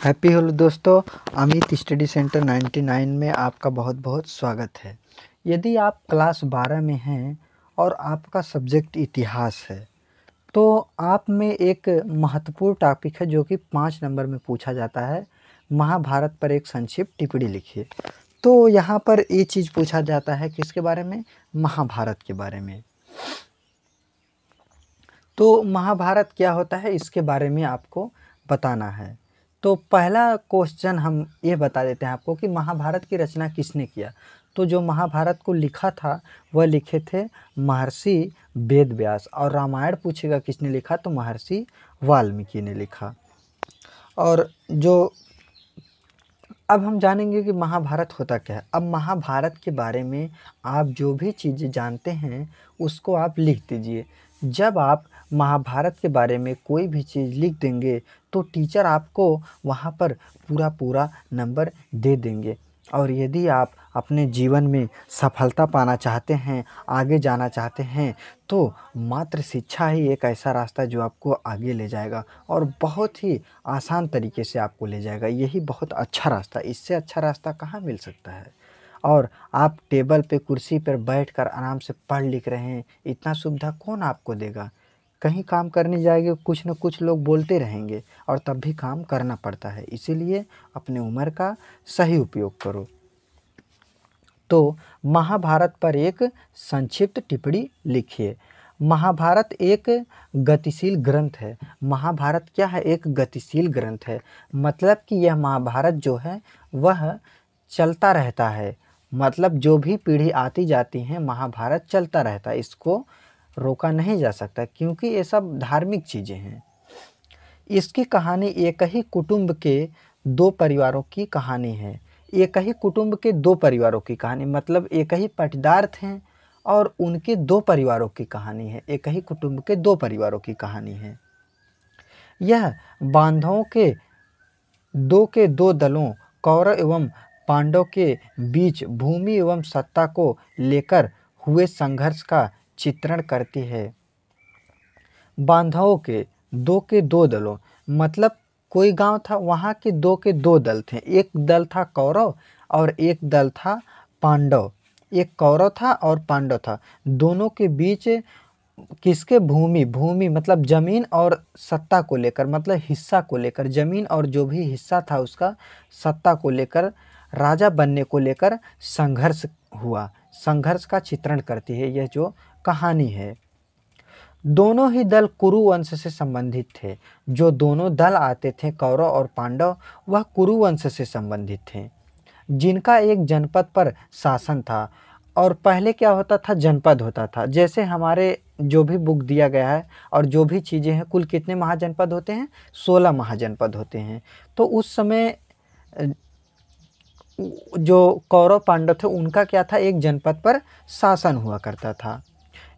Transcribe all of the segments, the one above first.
Happy Holi दोस्तों। Amit study centre 99 में आपका बहुत बहुत स्वागत है। यदि आप क्लास 12 में हैं और आपका सब्जेक्ट इतिहास है तो आप में एक महत्वपूर्ण टॉपिक है जो कि 5 नंबर में पूछा जाता है। महाभारत पर एक संक्षिप्त टिप्पणी लिखिए। तो यहाँ पर ये चीज़ पूछा जाता है किसके बारे में? महाभारत के बारे में। तो महाभारत क्या होता है इसके बारे में आपको बताना है। तो पहला क्वेश्चन हम ये बता देते हैं आपको कि महाभारत की रचना किसने किया। तो जो महाभारत को लिखा था वह लिखे थे महर्षि वेदव्यास। और रामायण पूछेगा किसने लिखा तो महर्षि वाल्मीकि ने लिखा। और जो अब हम जानेंगे कि महाभारत होता क्या है। अब महाभारत के बारे में आप जो भी चीज़ें जानते हैं उसको आप लिख दीजिए। जब आप महाभारत के बारे में कोई भी चीज़ लिख देंगे तो टीचर आपको वहाँ पर पूरा नंबर दे देंगे। और यदि आप अपने जीवन में सफलता पाना चाहते हैं, आगे जाना चाहते हैं, तो मात्र शिक्षा ही एक ऐसा रास्ता है जो आपको आगे ले जाएगा और बहुत ही आसान तरीके से आपको ले जाएगा। यही बहुत अच्छा रास्ता, इससे अच्छा रास्ता कहाँ मिल सकता है। और आप टेबल पे कुर्सी पर बैठकर आराम से पढ़ लिख रहे हैं, इतना सुविधा कौन आपको देगा। कहीं काम करने जाएंगे कुछ न कुछ लोग बोलते रहेंगे और तब भी काम करना पड़ता है। इसीलिए अपने उम्र का सही उपयोग करो। तो महाभारत पर एक संक्षिप्त टिप्पणी लिखिए। महाभारत एक गतिशील ग्रंथ है। महाभारत क्या है? एक गतिशील ग्रंथ है। मतलब कि यह महाभारत जो है वह चलता रहता है। मतलब जो भी पीढ़ी आती जाती है महाभारत चलता रहता है, इसको रोका नहीं जा सकता क्योंकि ये सब धार्मिक चीज़ें हैं। इसकी कहानी एक ही कुटुंब के दो परिवारों की कहानी है। एक ही कुटुंब के दो परिवारों की कहानी, मतलब एक ही पाटीदार थे और उनके दो परिवारों की कहानी है। एक ही कुटुंब के दो परिवारों की कहानी है। यह बांधवों के दो दलों कौरव एवं पांडव के बीच भूमि एवं सत्ता को लेकर हुए संघर्ष का चित्रण करती है। बांधवों के दो दलों मतलब कोई गांव था, वहाँ के दो दल थे। एक दल था कौरव और एक दल था पांडव। एक कौरव था और पांडव था। दोनों के बीच किसके भूमि मतलब जमीन और सत्ता को लेकर, मतलब हिस्सा को लेकर, जमीन और जो भी हिस्सा था उसका सत्ता को लेकर, राजा बनने को लेकर संघर्ष हुआ। संघर्ष का चित्रण करती है यह जो कहानी है। दोनों ही दल कुरु वंश से संबंधित थे। जो दोनों दल आते थे कौरव और पांडव वह कुरु वंश से संबंधित थे, जिनका एक जनपद पर शासन था। और पहले क्या होता था? जनपद होता था। जैसे हमारे जो भी बुक दिया गया है और जो भी चीज़ें हैं, कुल कितने महाजनपद होते हैं? 16 महाजनपद होते हैं। तो उस समय जो कौरव पांडव थे उनका क्या था? एक जनपद पर शासन हुआ करता था।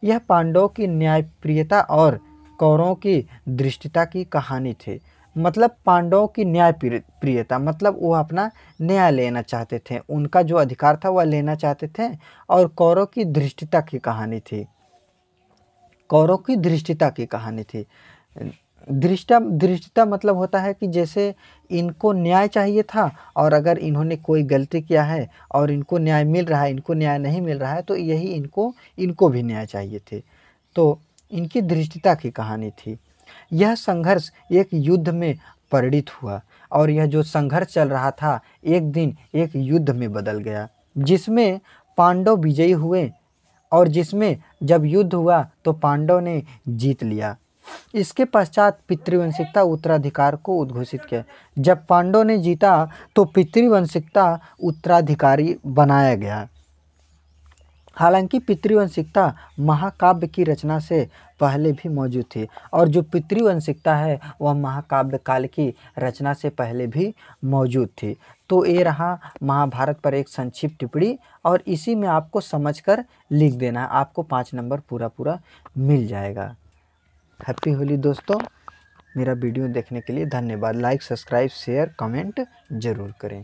यह पांडवों की न्यायप्रियता और कौरवों की धृष्टता की कहानी थी। मतलब पांडवों की न्यायप्रियता मतलब वो अपना न्याय लेना चाहते थे, उनका जो अधिकार था वह लेना चाहते थे। और कौरव की धृष्टता की कहानी थी। कौरव की धृष्टता की कहानी थी। धृष्टता मतलब होता है कि जैसे इनको न्याय चाहिए था और अगर इन्होंने कोई गलती किया है और इनको न्याय मिल रहा है, इनको न्याय नहीं मिल रहा है, तो यही इनको भी न्याय चाहिए थे। तो इनकी धृष्टता की कहानी थी। यह संघर्ष एक युद्ध में परिणित हुआ और यह जो संघर्ष चल रहा था एक दिन एक युद्ध में बदल गया, जिसमें पांडव विजयी हुए और जिसमें जब युद्ध हुआ तो पांडव ने जीत लिया। इसके पश्चात पितृवंशिकता उत्तराधिकार को उद्घोषित किया। जब पांडव ने जीता तो पितृवंशिकता उत्तराधिकारी बनाया गया। हालांकि पितृवंशिकता महाकाव्य की रचना से पहले भी मौजूद थी और जो पितृवंशिकता है वह महाकाव्य काल की रचना से पहले भी मौजूद थी। तो ये रहा महाभारत पर एक संक्षिप्त टिप्पणी और इसी में आपको समझकर लिख देना है। आपको 5 नंबर पूरा मिल जाएगा। हैप्पी होली दोस्तों। मेरा वीडियो देखने के लिए धन्यवाद। लाइक, सब्सक्राइब, शेयर, कमेंट ज़रूर करें।